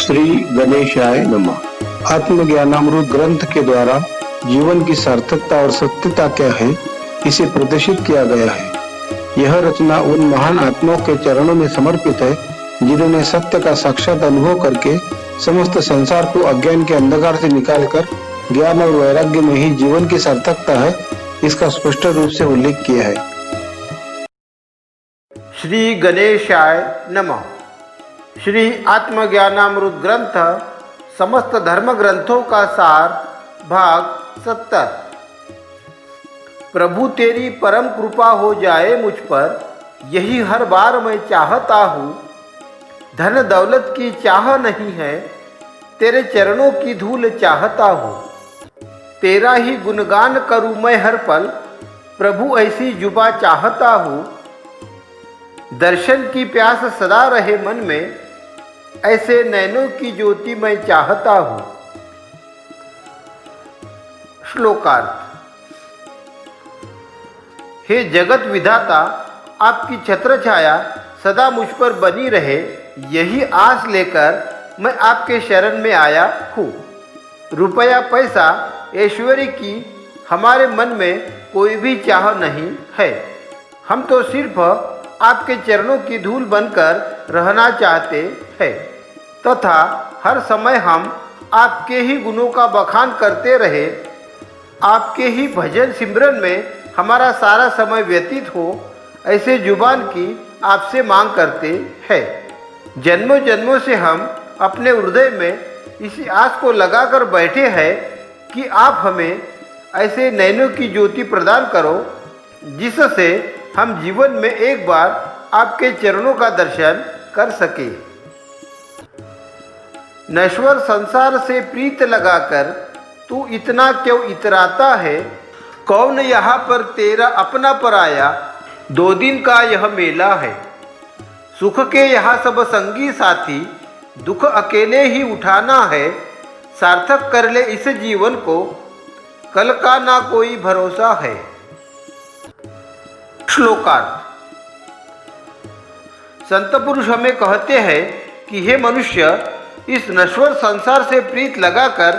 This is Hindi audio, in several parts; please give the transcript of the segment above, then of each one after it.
श्री गणेशाय नमः। आत्मज्ञानामृत ग्रंथ के द्वारा जीवन की सार्थकता और सत्यता क्या है, इसे प्रदर्शित किया गया है। यह रचना उन महान आत्माओं के चरणों में समर्पित है जिन्होंने सत्य का साक्षात अनुभव करके समस्त संसार को अज्ञान के अंधकार से निकालकर ज्ञान और वैराग्य में ही जीवन की सार्थकता है, इसका स्पष्ट रूप से उल्लेख किया है। श्री गणेशाय नमः। श्री आत्मज्ञानामृत ग्रंथ समस्त धर्म ग्रंथों का सार भाग 70। प्रभु तेरी परम कृपा हो जाए मुझ पर, यही हर बार मैं चाहता हूँ। धन दौलत की चाह नहीं है, तेरे चरणों की धूल चाहता हूँ। तेरा ही गुणगान करूँ मैं हर पल, प्रभु ऐसी जुबा चाहता हूँ। दर्शन की प्यास सदा रहे मन में, ऐसे नैनों की ज्योति मैं चाहता हूँ। श्लोकार्थ। हे जगत विधाता, आपकी छत्र छाया सदा मुझ पर बनी रहे, यही आस लेकर मैं आपके शरण में आया हूँ। रुपया पैसा ऐश्वर्य की हमारे मन में कोई भी चाह नहीं है। हम तो सिर्फ आपके चरणों की धूल बनकर रहना चाहते हैं तथा हर समय हम आपके ही गुणों का बखान करते रहे, आपके ही भजन सिमरन में हमारा सारा समय व्यतीत हो, ऐसे जुबान की आपसे मांग करते हैं। जन्मों जन्मों से हम अपने हृदय में इसी आस को लगाकर बैठे हैं कि आप हमें ऐसे नैनों की ज्योति प्रदान करो जिससे हम जीवन में एक बार आपके चरणों का दर्शन कर सके। नश्वर संसार से प्रीत लगाकर तू इतना क्यों इतराता है? कौन यहाँ पर तेरा अपना पराया, 2 दिन का यह मेला है। सुख के यहाँ सब संगी साथी, दुख अकेले ही उठाना है। सार्थक कर ले इस जीवन को, कल का ना कोई भरोसा है। श्लोकार्थ। संत पुरुष हमें कहते हैं कि हे मनुष्य, इस नश्वर संसार से प्रीत लगाकर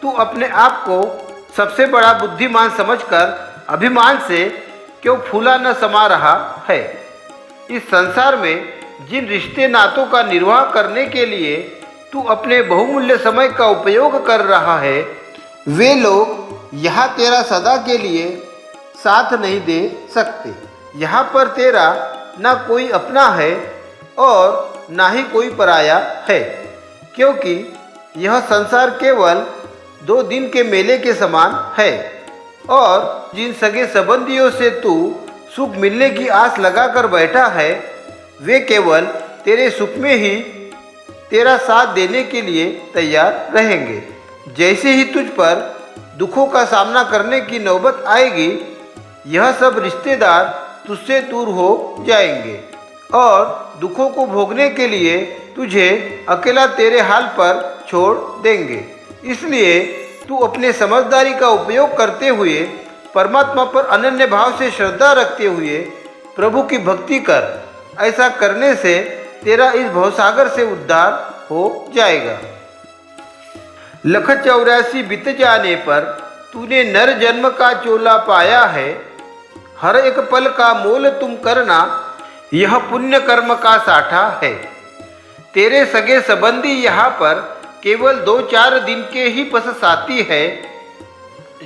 तू अपने आप को सबसे बड़ा बुद्धिमान समझकर अभिमान से क्यों फूला न समा रहा है। इस संसार में जिन रिश्ते नातों का निर्वाह करने के लिए तू अपने बहुमूल्य समय का उपयोग कर रहा है, वे लोग यहाँ तेरा सदा के लिए साथ नहीं दे सकते। यहाँ पर तेरा ना कोई अपना है और ना ही कोई पराया है, क्योंकि यह संसार केवल 2 दिन के मेले के समान है और जिन सगे संबंधियों से तू सुख मिलने की आस लगाकर बैठा है, वे केवल तेरे सुख में ही तेरा साथ देने के लिए तैयार रहेंगे। जैसे ही तुझ पर दुखों का सामना करने की नौबत आएगी, यह सब रिश्तेदार तुझसे दूर हो जाएंगे और दुखों को भोगने के लिए तुझे अकेला तेरे हाल पर छोड़ देंगे। इसलिए तू अपने समझदारी का उपयोग करते हुए परमात्मा पर अनन्य भाव से श्रद्धा रखते हुए प्रभु की भक्ति कर। ऐसा करने से तेरा इस भवसागर से उद्धार हो जाएगा। लख 84 बीत जाने पर तूने नर जन्म का चोला पाया है। हर एक पल का मोल तुम करना, यह पुण्य कर्म का साठा है। तेरे सगे संबंधी यहाँ पर केवल 2-4 दिन के ही पस साथी है।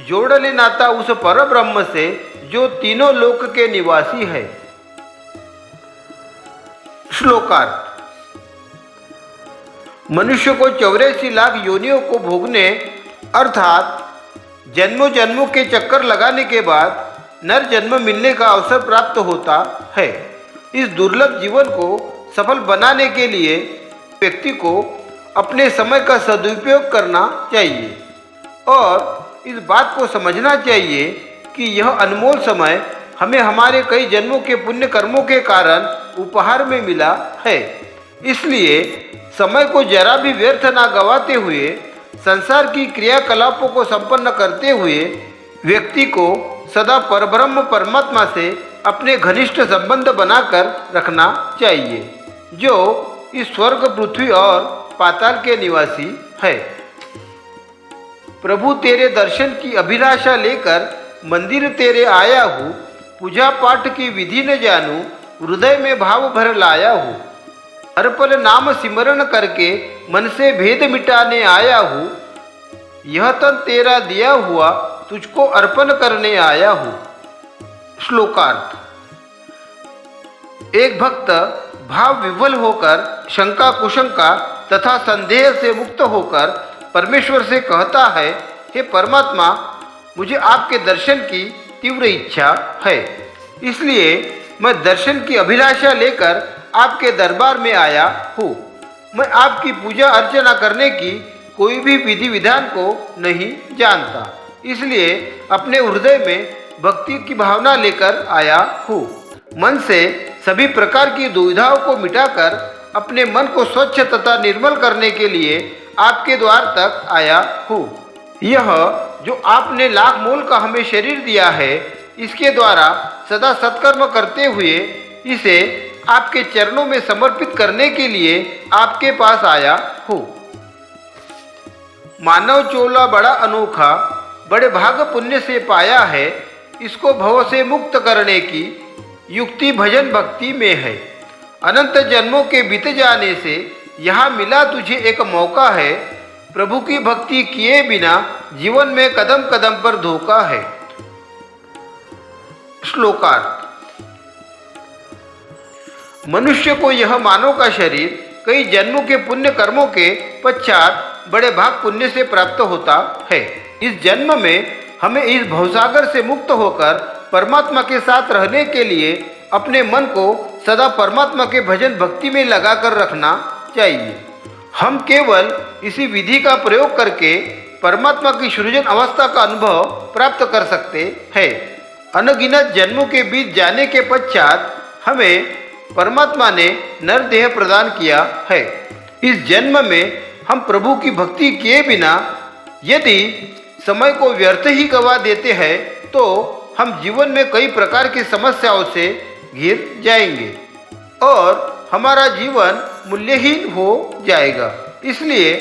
जोड़ ले नाता उस पर ब्रह्म से जो तीनों लोक के निवासी है। श्लोकार्थ। मनुष्य को 84 लाख योनियों को भोगने अर्थात जन्मों जन्मों के चक्कर लगाने के बाद नर जन्म मिलने का अवसर प्राप्त होता है। इस दुर्लभ जीवन को सफल बनाने के लिए व्यक्ति को अपने समय का सदुपयोग करना चाहिए और इस बात को समझना चाहिए कि यह अनमोल समय हमें हमारे कई जन्मों के पुण्य कर्मों के कारण उपहार में मिला है। इसलिए समय को जरा भी व्यर्थ ना गवाते हुए संसार की क्रियाकलापों को संपन्न करते हुए व्यक्ति को सदा परब्रह्म परमात्मा से अपने घनिष्ठ संबंध बनाकर रखना चाहिए, जो इस स्वर्ग पृथ्वी और पाताल के निवासी है। प्रभु तेरे दर्शन की अभिलाषा लेकर मंदिर तेरे आया हूँ, पूजा पाठ की विधि न जानूं, हृदय में भाव भर लाया हूँ। हर पल नाम सिमरण करके मन से भेद मिटाने आया हूँ। यह तन तेरा दिया हुआ तुझको अर्पण करने आया हूँ। श्लोकार्थ। एक भक्त भाव विह्वल होकर शंका कुशंका तथा संदेह से मुक्त होकर परमेश्वर से कहता है, हे परमात्मा, मुझे आपके दर्शन की तीव्र इच्छा है, इसलिए मैं दर्शन की अभिलाषा लेकर आपके दरबार में आया हूँ। मैं आपकी पूजा अर्चना करने की कोई भी विधि विधान को नहीं जानता, इसलिए अपने हृदय में भक्ति की भावना लेकर आया हूँ। मन से सभी प्रकार की दुविधाओं को मिटाकर अपने मन को स्वच्छ तथा निर्मल करने के लिए आपके द्वार तक आया हूँ। यह जो आपने लाख मोल का हमें शरीर दिया है, इसके द्वारा सदा सत्कर्म करते हुए इसे आपके चरणों में समर्पित करने के लिए आपके पास आया हूँ। मानव चोला बड़ा अनोखा, बड़े भाग पुण्य से पाया है। इसको भव से मुक्त करने की युक्ति भजन भक्ति में है। अनंत जन्मों के बीत जाने से यहाँ मिला तुझे एक मौका है। प्रभु की भक्ति किए बिना जीवन में कदम कदम पर धोखा है। श्लोकार्थ। मनुष्य को यह मानव का शरीर कई जन्मों के पुण्य कर्मों के पश्चात बड़े भाग पुण्य से प्राप्त होता है। इस जन्म में हमें इस भवसागर से मुक्त होकर परमात्मा के साथ रहने के लिए अपने मन को सदा परमात्मा के भजन भक्ति में लगाकर रखना चाहिए। हम केवल इसी विधि का प्रयोग करके परमात्मा की सृजन अवस्था का अनुभव प्राप्त कर सकते हैं। अनगिनत जन्मों के बीत जाने के पश्चात हमें परमात्मा ने नर देह प्रदान किया है। इस जन्म में हम प्रभु की भक्ति किए बिना यदि समय को व्यर्थ ही गवा देते हैं तो हम जीवन में कई प्रकार की समस्याओं से घिर जाएंगे और हमारा जीवन मूल्यहीन हो जाएगा। इसलिए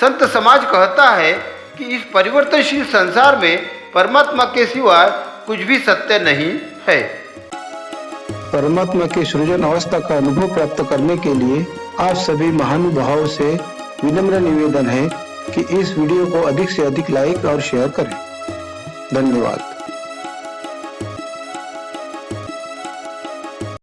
संत समाज कहता है कि इस परिवर्तनशील संसार में परमात्मा के सिवाय कुछ भी सत्य नहीं है। परमात्मा की सृजन अवस्था का अनुभव प्राप्त करने के लिए आप सभी महानुभावों से विनम्र निवेदन है कि इस वीडियो को अधिक से अधिक लाइक और शेयर करें। धन्यवाद।